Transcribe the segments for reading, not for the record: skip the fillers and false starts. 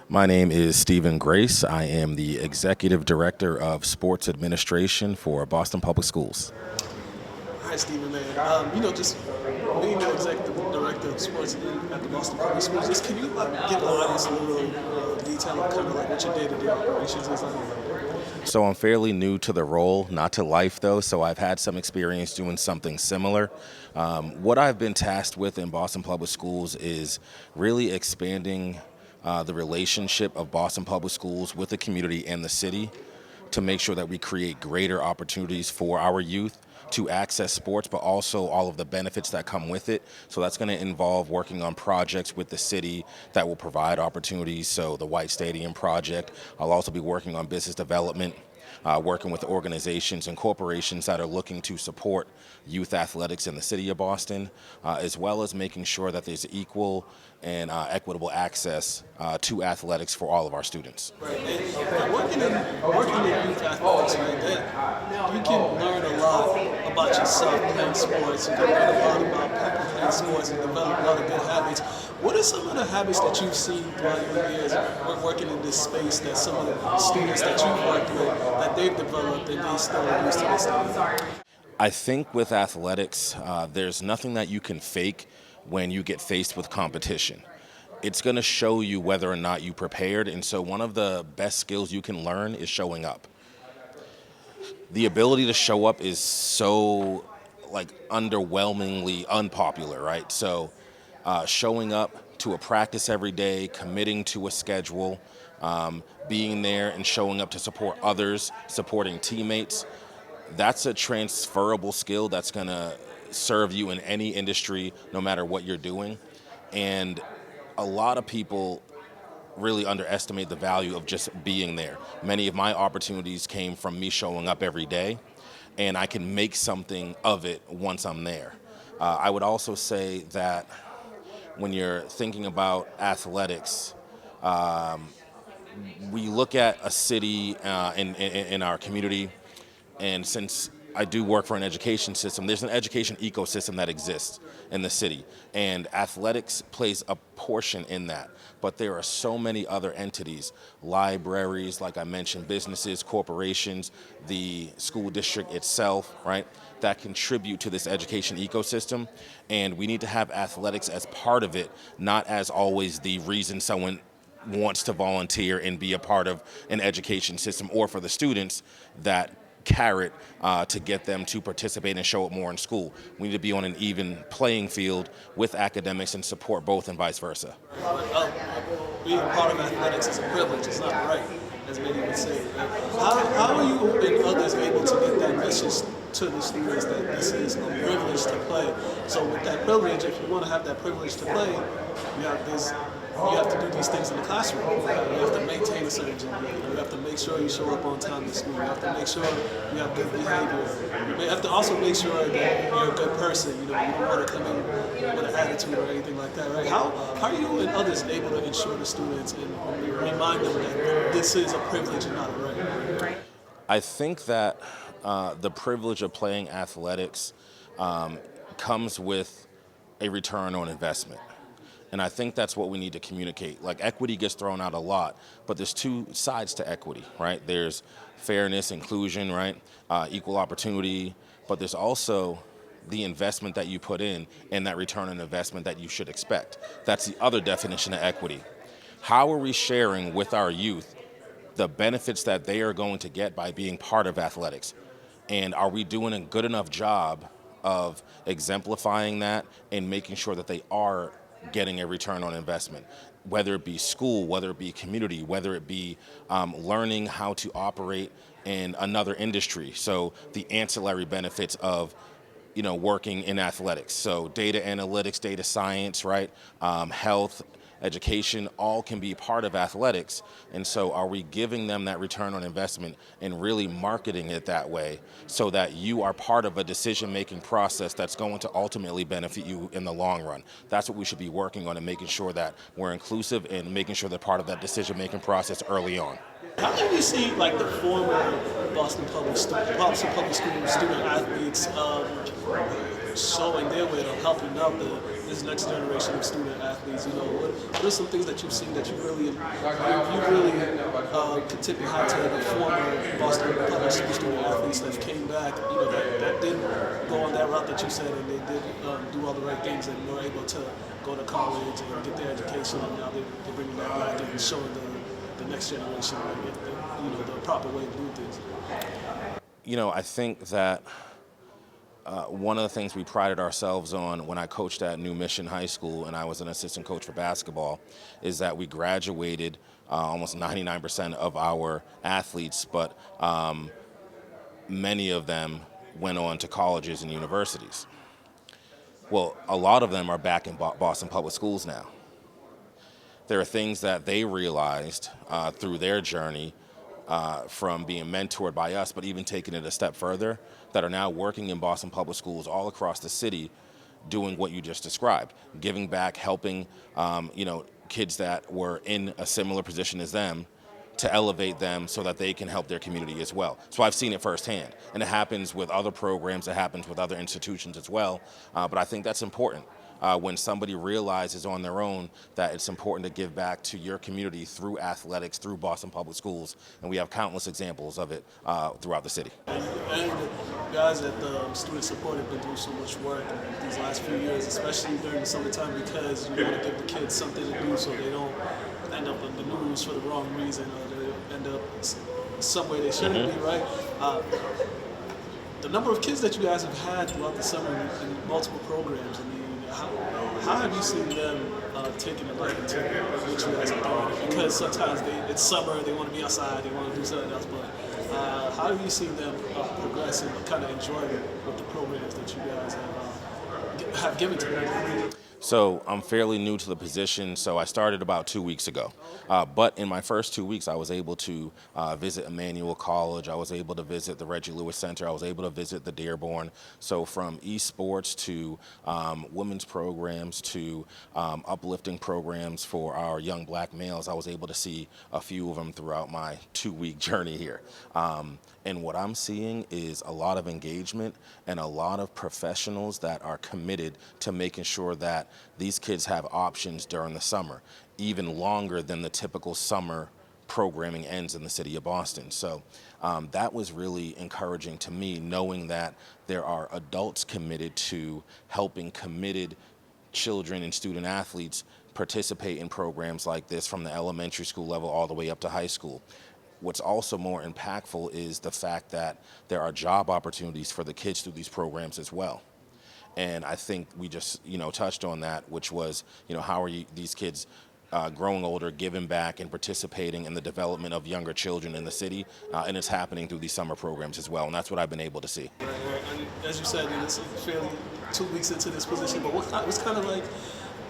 My name is Stephen Grace. I am the Executive Director of Sports Administration for Boston Public Schools. Hi, Stephen, man. Just being the executive director of sports at the Boston Public Schools, just can you give the audience a little detail of kind of like what your day-to-day operations is like? So I'm fairly new to the role, not to life though, so I've had some experience doing something similar. What I've been tasked with in Boston Public Schools is really expanding the relationship of Boston Public Schools with the community and the city to make sure that we create greater opportunities for our youth to access sports, but also all of the benefits that come with it. So that's going to involve working on projects with the city that will provide opportunities. So the White Stadium project. I'll also be working on business development, working with organizations and corporations that are looking to support youth athletics in the city of Boston, as well as making sure that there's equal and equitable access to athletics for all of our students. Right. And working in youth athletics, right, that you can learn a lot about yourself playing sports. You can learn a lot about people playing sports and develop a lot of good habits. What are some of the habits that you've seen throughout your years working in this space that some of the students that you've worked with, that they've developed and they still use to this day? I think with athletics, there's nothing that you can fake when you get faced with competition. It's going to show you whether or not you prepared, and so one of the best skills you can learn is showing up. The ability to show up is so underwhelmingly unpopular, right? So showing up to a practice every day, committing to a schedule, being there and showing up to support others, supporting teammates, that's a transferable skill that's going to serve you in any industry, no matter what you're doing. And a lot of people really underestimate the value of just being there. Many of my opportunities came from me showing up every day, and I can make something of it once I'm there. I would also say that when you're thinking about athletics, we look at a city in our community, and since I do work for an education system, there's an education ecosystem that exists in the city, and athletics plays a portion in that. But there are so many other entities, libraries, like I mentioned, businesses, corporations, the school district itself, right, that contribute to this education ecosystem. And we need to have athletics as part of it, not as always the reason someone wants to volunteer and be a part of an education system, or for the students that carrot to get them to participate and show up more in school. We need to be on an even playing field with academics and support both and vice versa. Being part of athletics is a privilege, it's not a right, as many would say. How are you and others able to get that message to the students that this is a privilege to play? So with that privilege, if you want to have that privilege to play, you have to do these things in the classroom. You have to maintain a certain degree. You have to make sure you show up on time to school. You have to make sure you have good behavior. You have to also make sure that you're a good person. You don't want to come in with an attitude or anything like that, right? How are you and others able to ensure the students and remind them that this is a privilege and not a right? I think that the privilege of playing athletics comes with a return on investment. And I think that's what we need to communicate. Like, equity gets thrown out a lot, but there's two sides to equity, right? There's fairness, inclusion, right? Equal opportunity, but there's also the investment that you put in and that return on investment that you should expect. That's the other definition of equity. How are we sharing with our youth the benefits that they are going to get by being part of athletics? And are we doing a good enough job of exemplifying that and making sure that they are getting a return on investment, whether it be school, whether it be community, whether it be learning how to operate in another industry. So the ancillary benefits of working in athletics. So data analytics, data science, right? Health, education, all can be part of athletics. And so are we giving them that return on investment and really marketing it that way so that you are part of a decision-making process that's going to ultimately benefit you in the long run? That's what we should be working on, and making sure that we're inclusive and making sure they're part of that decision-making process early on. How do you see like the former Boston Public School student athletes showing their way of helping out this next generation of student athletes? You know, what are some things that you've seen that you really could tip your hat to the former Boston Public School student athletes that came back, you know, that did go on that route that you said, and they did do all the right things and were able to go to college and get their education, and now they're bringing that back and showing the next generation, you know, the proper way to do things. You know, I think that one of the things we prided ourselves on when I coached at New Mission High School and I was an assistant coach for basketball is that we graduated almost 99% of our athletes, but many of them went on to colleges and universities. Well, a lot of them are back in Boston Public Schools now. There are things that they realized through their journey from being mentored by us, but even taking it a step further, that are now working in Boston Public Schools all across the city, doing what you just described, giving back, helping kids that were in a similar position as them to elevate them so that they can help their community as well. So I've seen it firsthand, and it happens with other programs, it happens with other institutions as well, but I think that's important. When somebody realizes on their own that it's important to give back to your community through athletics, through Boston Public Schools, and we have countless examples of it throughout the city. And guys at the student support have been doing so much work these last few years, especially during the summertime, because you want to give the kids something to do so they don't end up in the news for the wrong reason, or they end up somewhere they shouldn't be, right? The number of kids that you guys have had throughout the summer in multiple programs, I mean, how have you seen them taking a light into what you guys are doing? Because sometimes it's summer, they want to be outside, they want to do something else, but how have you seen them progress and kind of enjoy with the programs that you guys have given to them? So I'm fairly new to the position, so I started about 2 weeks ago. But in my first 2 weeks, I was able to visit Emmanuel College. I was able to visit the Reggie Lewis Center. I was able to visit the Dearborn. So from esports to women's programs to uplifting programs for our young black males, I was able to see a few of them throughout my 2-week journey here. And what I'm seeing is a lot of engagement and a lot of professionals that are committed to making sure that these kids have options during the summer, even longer than the typical summer programming ends in the city of Boston. So that was really encouraging to me, knowing that there are adults committed to helping committed children and student athletes participate in programs like this from the elementary school level all the way up to high school. What's also more impactful is the fact that there are job opportunities for the kids through these programs as well. And I think we just, touched on that, which was, how are these kids growing older, giving back and participating in the development of younger children in the city, and it's happening through these summer programs as well, and that's what I've been able to see. Right. And as you said, it's fairly 2 weeks into this position, but what's kind of like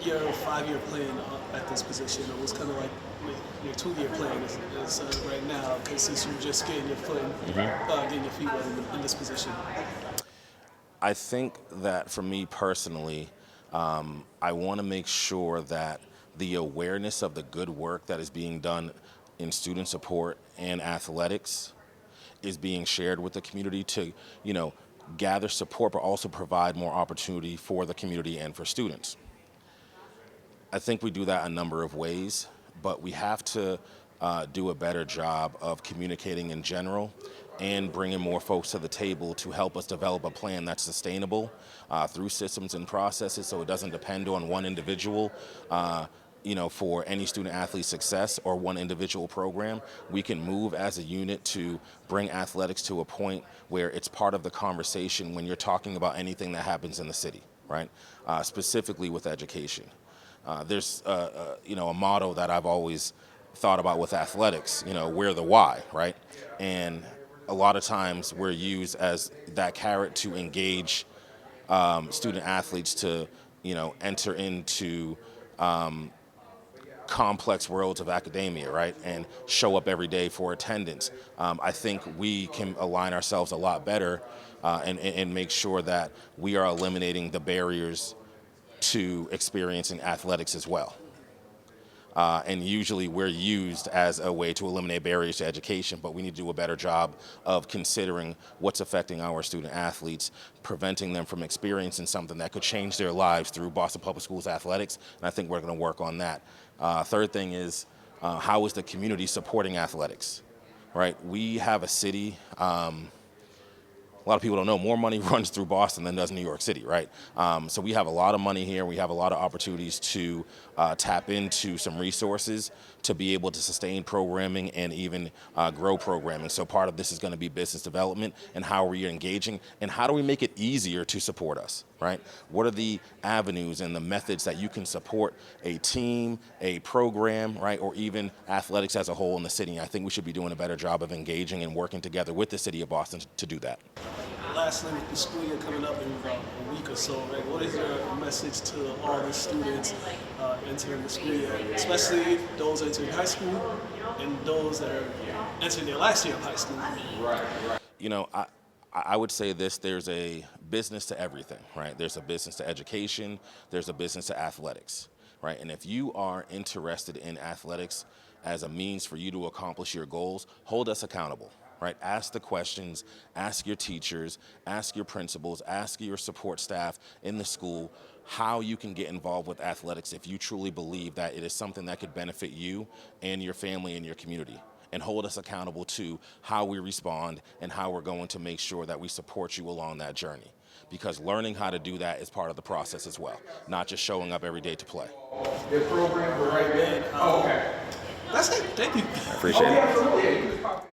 your 5-year plan at this position, or what's kind of like your 2-year plan is right now, because since you're just getting your foot, getting your feet wet in this position? I think that for me personally, I want to make sure that the awareness of the good work that is being done in student support and athletics is being shared with the community to, gather support, but also provide more opportunity for the community and for students. I think we do that a number of ways, but we have to do a better job of communicating in general and bringing more folks to the table to help us develop a plan that's sustainable through systems and processes, so it doesn't depend on one individual for any student athlete success or one individual program. We can move as a unit to bring athletics to a point where it's part of the conversation when you're talking about anything that happens in the city, right? Specifically with education. There's a motto that I've always thought about with athletics, we're the why, right? And a lot of times we're used as that carrot to engage student athletes to, enter into complex worlds of academia, right? And show up every day for attendance. I think we can align ourselves a lot better and make sure that we are eliminating the barriers to experiencing athletics as well. And usually we're used as a way to eliminate barriers to education, but we need to do a better job of considering what's affecting our student athletes, preventing them from experiencing something that could change their lives through Boston Public Schools athletics, and I think we're going to work on that. Third thing is, how is the community supporting athletics, right? We have a city, a lot of people don't know, more money runs through Boston than does New York City, right? So we have a lot of money here. We have a lot of opportunities to tap into some resources to be able to sustain programming and even grow programming. So part of this is going to be business development and how are we engaging and how do we make it easier to support us, right? What are the avenues and the methods that you can support a team, a program, right, or even athletics as a whole in the city? I think we should be doing a better job of engaging and working together with the city of Boston to do that. Lastly, with the school year coming up in about a week or so, right, what is your message to all the students entering the school year, especially those entering high school and those that are entering their last year of high school? You know, I would say this, there's a business to everything, right? There's a business to education, there's a business to athletics, right? And if you are interested in athletics as a means for you to accomplish your goals, hold us accountable. Right? Ask the questions, ask your teachers, ask your principals, ask your support staff in the school how you can get involved with athletics if you truly believe that it is something that could benefit you and your family and your community. And hold us accountable to how we respond and how we're going to make sure that we support you along that journey. Because learning how to do that is part of the process as well, not just showing up every day to play. Good program, right, man. That's it. Thank you. I appreciate it.